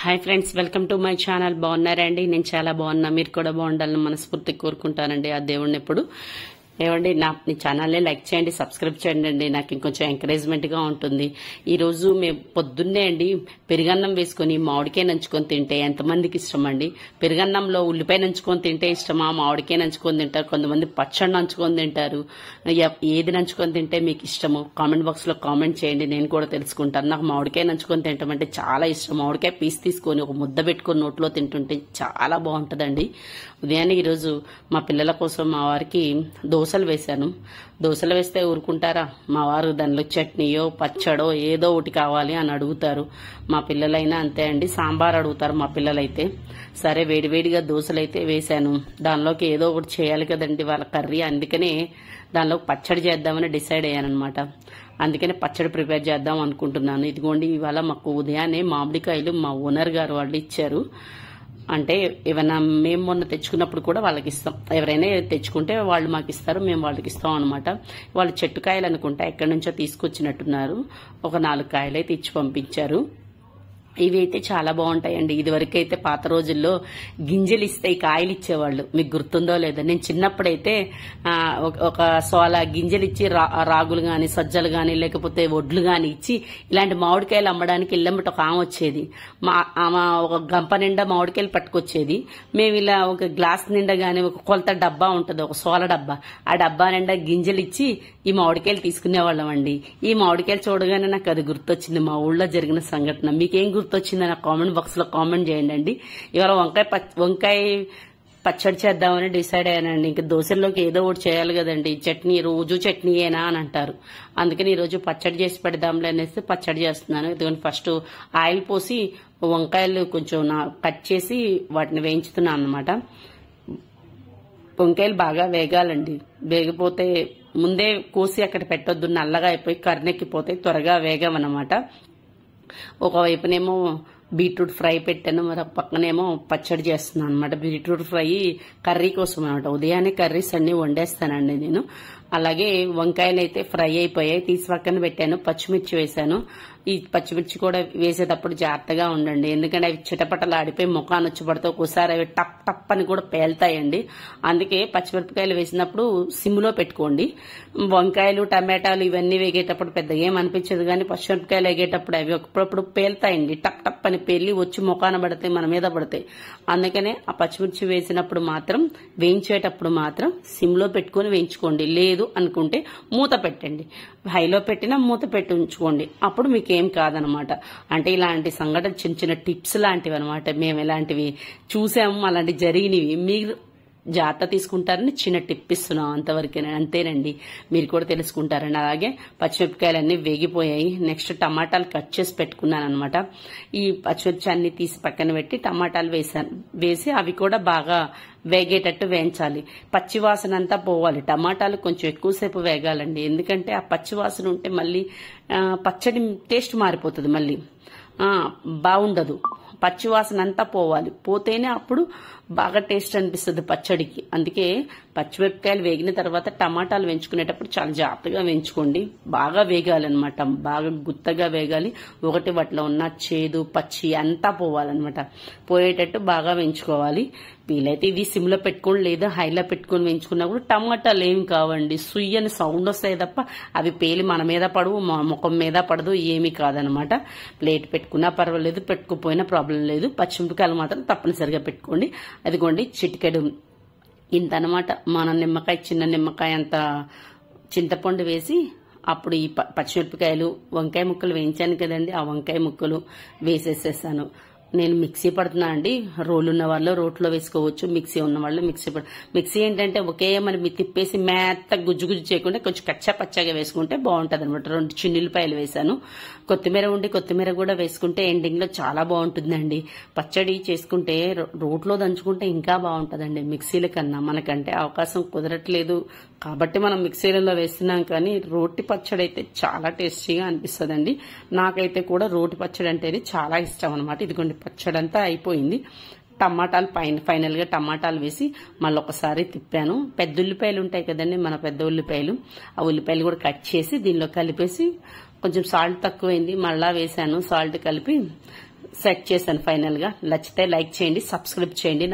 Hi friends, welcome to my channel. బాగున్నారండి? నేను చాలా బాగున్నా. మీరు కూడా బాగుండాలని మనస్ఫూర్తిగా కోరుకుంటానండి ఆ దేవుడిని ఎప్పుడు. ఏమండి, నా ఛానల్ని లైక్ చేయండి, సబ్స్క్రైబ్ చేయండి అండి. నాకు ఇంకొంచెం ఎంకరేజ్మెంట్ గా ఉంటుంది. ఈ రోజు మేము పొద్దున్నే అండి పెరుగన్నం వేసుకుని మామిడికాయ నంచుకొని తింటే ఎంతమందికి ఇష్టం అండి? పెరుగన్నంలో ఉల్లిపాయ నంచుకొని తింటే ఇష్టమా, మామిడికాయ నంచుకొని తింటారు, కొంతమంది పచ్చడి నంచుకొని తింటారు. ఏది నంచుకొని తింటే మీకు ఇష్టము కామెంట్ బాక్స్ లో కామెంట్ చేయండి, నేను కూడా తెలుసుకుంటాను. నాకు మామిడికాయ నంచుకొని తింటాం అంటే చాలా ఇష్టం. మామిడికాయ పీస్ తీసుకొని ఒక ముద్ద పెట్టుకొని నోట్లో తింటుంటే చాలా బాగుంటుందండి. ఉదయాన్నే ఈరోజు మా పిల్లల కోసం మా వారికి దోశలు వేశాను. దోశలు వేస్తే ఊరుకుంటారా? మా వారు దానిలో చట్నీయో పచ్చడో ఏదో ఒకటి కావాలి అని అడుగుతారు. మా పిల్లలైనా అంతే అండి, సాంబార్ అడుగుతారు మా పిల్లలైతే. సరే, వేడివేడిగా దోశలు అయితే వేశాను. దానిలోకి ఏదో ఒకటి చేయాలి కదండి వాళ్ళ కర్రీ. అందుకనే దానిలో పచ్చడి చేద్దామని డిసైడ్ అయ్యానమాట. అందుకనే పచ్చడి ప్రిపేర్ చేద్దాం అనుకుంటున్నాను. ఇదిగోండి, ఇవాళ మాకు ఉదయాన్నే మామిడికాయలు మా ఓనర్ గారు వాళ్ళు ఇచ్చారు. అంటే ఏమైనా మేము మొన్న తెచ్చుకున్నప్పుడు కూడా వాళ్ళకి ఇస్తాం. ఎవరైనా తెచ్చుకుంటే వాళ్ళు మాకు ఇస్తారు, మేము వాళ్ళకి ఇస్తాం అనమాట. వాళ్ళు చెట్టు కాయలు అనుకుంటా ఎక్కడి నుంచో తీసుకొచ్చినట్టున్నారు. ఒక 4 కాయలు అయితే ఇచ్చి పంపించారు. ఇవి అయితే చాలా బాగుంటాయండి. ఇదివరకు అయితే పాత రోజుల్లో గింజలు ఇస్తాయి, కాయలు ఇచ్చేవాళ్ళు. మీకు గుర్తుందో లేదో? నేను చిన్నప్పుడైతే ఒక సోలా గింజలు ఇచ్చి రాగులు గాని సజ్జలు గాని లేకపోతే వడ్లు గాని ఇచ్చి ఇలాంటి మామిడికాయలు అమ్మడానికి ఇల్లమ్మట ఒక ఆమె వచ్చేది. ఆమె ఒక గంప నిండా మామిడికాయలు పట్టుకొచ్చేది. మేము ఇలా ఒక గ్లాస్ నిండా గాని ఒక కొలత డబ్బా ఉంటుంది, ఒక సోల డబ్బా, ఆ డబ్బా నిండా గింజలు ఇచ్చి ఈ మామిడికాయలు తీసుకునేవాళ్ళం అండి. ఈ మామిడికాయలు చూడగానే నాకు అది గుర్తొచ్చింది, మా ఊళ్ళో జరిగిన సంఘటన. మీకేం గుర్తొచ్చింది నా కామెంట్ బాక్స్ లో కామెంట్ చేయండి అండి. ఇవాళ వంకాయ పచ్చడి చేద్దామని డిసైడ్ అయ్యానండి. ఇంకా దోశల్లోకి ఏదో ఒకటి చేయాలి కదండి. చట్నీ రోజు చట్నీయేనా అని అంటారు. అందుకని ఈ రోజు పచ్చడి చేసి పెడదాంలే అనేసి పచ్చడి చేస్తున్నాను. ఎందుకంటే ఫస్ట్ ఆయిల్ పోసి వంకాయలు కొంచెం కట్ చేసి వాటిని వేయించుతున్నాను అనమాట. వంకాయలు బాగా వేగాలండి. వేగిపోతే ముందే కోసి అక్కడ పెట్టొద్దు, నల్లగా అయిపోయి కర్రెక్కిపోతాయి, త్వరగా వేగమన్నమాట. ఒకవైపునేమో బీట్రూట్ ఫ్రై పెట్టాను, మరొక పక్కనేమో పచ్చడి చేస్తున్నాను అనమాట. బీట్రూట్ ఫ్రై కర్రీ కోసం అనమాట. ఉదయాన్నే కర్రీస్ అన్ని వండేస్తానండి నేను. అలాగే వంకాయలు అయితే ఫ్రై అయిపోయాయి, తీసి పక్కన పెట్టాను. పచ్చిమిర్చి వేశాను. ఈ పచ్చిమిర్చి కూడా వేసేటప్పుడు జాగ్రత్తగా ఉండండి, ఎందుకంటే అవి చిటపటలు ఆడిపోయి ముఖాన్ని వచ్చి పడితే ఒక్కోసారి అవి టప్ టప్ అని కూడా పేలుతాయండి. అందుకే పచ్చిమిరపకాయలు వేసినప్పుడు సిమ్లో పెట్టుకోండి. వంకాయలు టమాటాలు ఇవన్నీ వేగేటప్పుడు పెద్దగా ఏం అనిపించదు, కానీ పచ్చిమిరపకాయలు వేగేటప్పుడు అవి అప్పుడప్పుడు పేలుతాయండి. టప్ టప్ అని పేలి వచ్చి ముఖాన పడతాయి, మన మీద పడతాయి. అందుకనే ఆ పచ్చిమిర్చి వేసినప్పుడు మాత్రం, వేయించేటప్పుడు మాత్రం సిమ్లో పెట్టుకుని వేయించుకోండి. లేదు అనుకుంటే మూత పెట్టండి, హైలో పెట్టినా మూత పెట్టి ఉంచుకోండి. అప్పుడు మీకు ఏం కాదనమాట. అంటే ఇలాంటి సంఘటన చిన్న చిన్న టిప్స్ లాంటివి అనమాట. మేము ఇలాంటివి చూసాము, అలాంటి జరిగినవి. మీరు జాగ్రత్త తీసుకుంటారని చిన్న టిప్ ఇస్తున్నాం, అంతవరకే, అంతేనండి. మీరు కూడా తెలుసుకుంటారండి. అలాగే పచ్చిమిరపకాయలన్నీ వేగిపోయాయి. నెక్స్ట్ టమాటాలు కట్ చేసి పెట్టుకున్నాను అనమాట. ఈ పచ్చిమిర్చి అన్ని తీసి పక్కన పెట్టి టమాటాలు వేసి అవి కూడా బాగా వేగేటట్టు వేయించాలి. పచ్చివాసన అంతా పోవాలి. టమాటాలు కొంచెం ఎక్కువసేపు వేగాలండి, ఎందుకంటే ఆ పచ్చివాసన ఉంటే మళ్ళీ పచ్చడి టేస్ట్ మారిపోతుంది, మళ్ళీ బాగుండదు. పచ్చివాసన అంతా పోవాలి, పోతేనే అప్పుడు బాగా టేస్ట్ అనిపిస్తుంది పచ్చడికి. అందుకే పచ్చిమిరపకాయలు వేగిన తర్వాత టమాటాలు వేయించుకునేటప్పుడు చాలా జాగ్రత్తగా వేయించుకోండి. బాగా వేగాలన్నమాట, బాగా గుత్తగా వేగాలి. ఒకటి వాటిలో ఉన్న చేదు పచ్చి అంతా పోవాలన్నమాట. పోయేటట్టు బాగా వేయించుకోవాలి. వీలైతే ఇవి సిమ్లో పెట్టుకోండి, లేదా హైలో పెట్టుకుని వేయించుకున్నా కూడా టమాటాలు ఏమి కావండి, సుయ్యని సౌండ్ వస్తాయి తప్ప అవి పేలి మన మీద పడవు, ముఖం మీద పడదు, ఏమీ కాదనమాట. ప్లేట్ పెట్టుకున్నా పర్వాలేదు, పెట్టుకుపోయినా ప్రాబ్లం లేదు. పచ్చిమిరపకాయలు మాత్రం తప్పనిసరిగా పెట్టుకోండి. అదిగోండి చిటికెడు ఇంత అనమాట, మన నిమ్మకాయ, చిన్న నిమ్మకాయ అంత చింతపండు వేసి అప్పుడు ఈ పచ్చిమిరపకాయలు వంకాయ ముక్కలు వేయించాను కదండి, ఆ వంకాయ ముక్కలు వేసేసేసాను. నేను మిక్సీ పడుతున్నా అండి. రోలు ఉన్న వాళ్ళు రోట్లో వేసుకోవచ్చు, మిక్సీ ఉన్న వాళ్ళు మిక్సీ ఏంటంటే ఒకే మరి తిప్పేసి మేత్త గుజ్జు గుజ్జు చేయకుండా కొంచెం కచ్చా పచ్చగా వేసుకుంటే బాగుంటుంది అనమాట. 2 చిన్నులపాయలు వేసాను. కొత్తిమీర ఉండి కొత్తిమీర కూడా వేసుకుంటే ఎండింగ్ లో చాలా బాగుంటుందండి. పచ్చడి చేసుకుంటే రోట్లో దంచుకుంటే ఇంకా బాగుంటుందండి మిక్సీల కన్నా. మనకంటే అవకాశం కుదరట్లేదు కాబట్టి మనం మిక్సీలలో వేస్తున్నాం, కానీ రోటి పచ్చడి అయితే చాలా టేస్టీగా అనిపిస్తుందండి. నాకైతే కూడా రోటి పచ్చడి అంటేనే చాలా ఇష్టం అనమాట. ఇదిగోండి పచ్చడి అంతా అయిపోయింది. టమాటాలు ఫైనల్ గా టమాటాలు వేసి మళ్ళీ ఒకసారి తిప్పాను. పెద్ద ఉల్లిపాయలు ఉంటాయి కదండి, మన పెద్ద ఉల్లిపాయలు, ఆ ఉల్లిపాయలు కూడా కట్ చేసి దీనిలో కలిపేసి, కొంచెం సాల్ట్ తక్కువైంది మళ్ళా వేసాను, సాల్ట్ కలిపి సెట్ చేశాను ఫైనల్ గా. నచ్చితే లైక్ చేయండి, సబ్స్క్రైబ్ చేయండి.